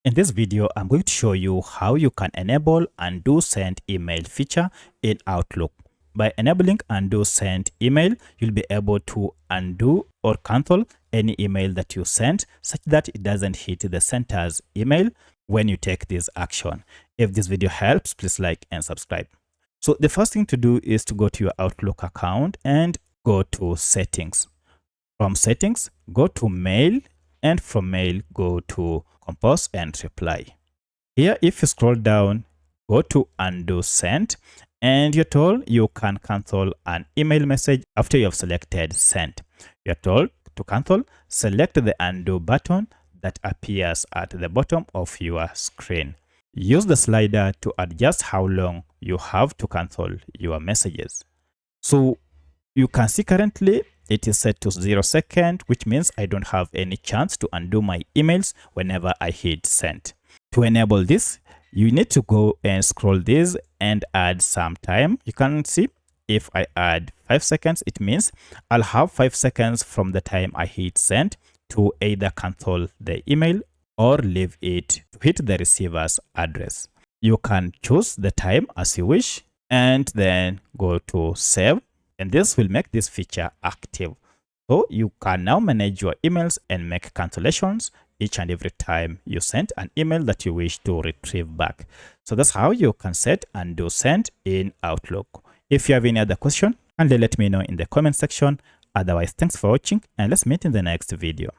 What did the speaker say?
In this video, I'm going to show you how you can enable undo send email feature in Outlook. By enabling undo send email, you'll be able to undo or cancel any email that you sent such that it doesn't hit the sender's email when you take this action. If this video helps, please like and subscribe. So the first thing to do is to go to your Outlook account and go to settings. From settings, go to mail, and from mail, go to compose and reply. Here, if you scroll down, go to undo send, and you're told you can cancel an email message after you have selected send. You're told to cancel, select the undo button that appears at the bottom of your screen. Use the slider to adjust how long you have to cancel your messages. So you can see currently it is set to 0 seconds, which means I don't have any chance to undo my emails whenever I hit send. To enable this, you need to go and scroll this and add some time. You can see if I add 5 seconds, it means I'll have 5 seconds from the time I hit send to either cancel the email or leave it to hit the receiver's address. You can choose the time as you wish and then go to save. And this will make this feature active. So you can now manage your emails and make cancellations each and every time you send an email that you wish to retrieve back. So that's how you can set undo send in Outlook. If you have any other question, kindly let me know in the comment section. Otherwise, thanks for watching and let's meet in the next video.